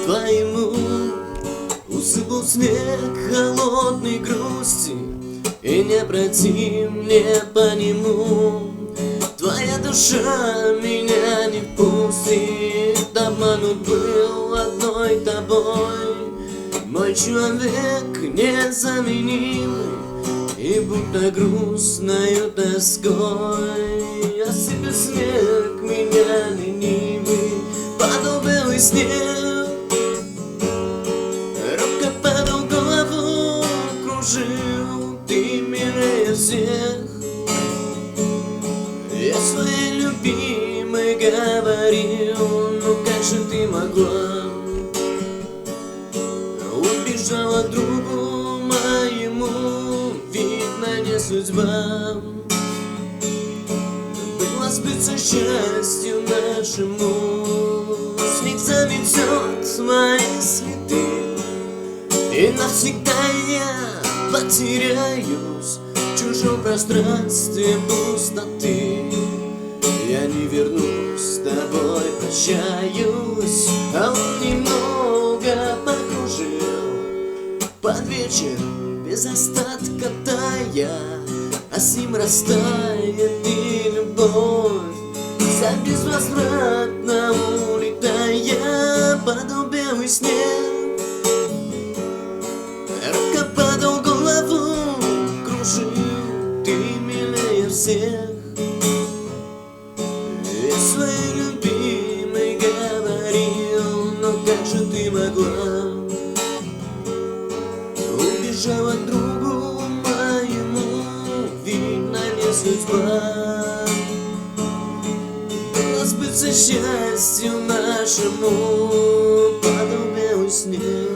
твоему усыпал снег холодной грусти, и не пройти мне по нему. Твоя душа меня не впустит, обманут был одной тобой. Мой человек незаменимый, и будто грустною тоской осыпет снег меня ленивый, падал белый снег. Робко падал, голову кружил, ты милее всех. Я своей любимой говорил: ну как же ты могла? Убежала другу моему, видно не судьба. Было сбыться счастью нашему, снег заметет мои следы, и навсегда я потеряюсь в чужом пространстве пустоты. Я не вернусь, с тобой прощаюсь, а он немного покружил под вечер без остатка тая, а с ним растает и любовь, за безвозвратно улетая. Падал белый снег, робко падал, голову кружил, ты милее всех. Я своей любимой говорил: но как же ты могла? Убежала другу моему, видно не судьба. Было сбыться счастью нашему, падал белый снег.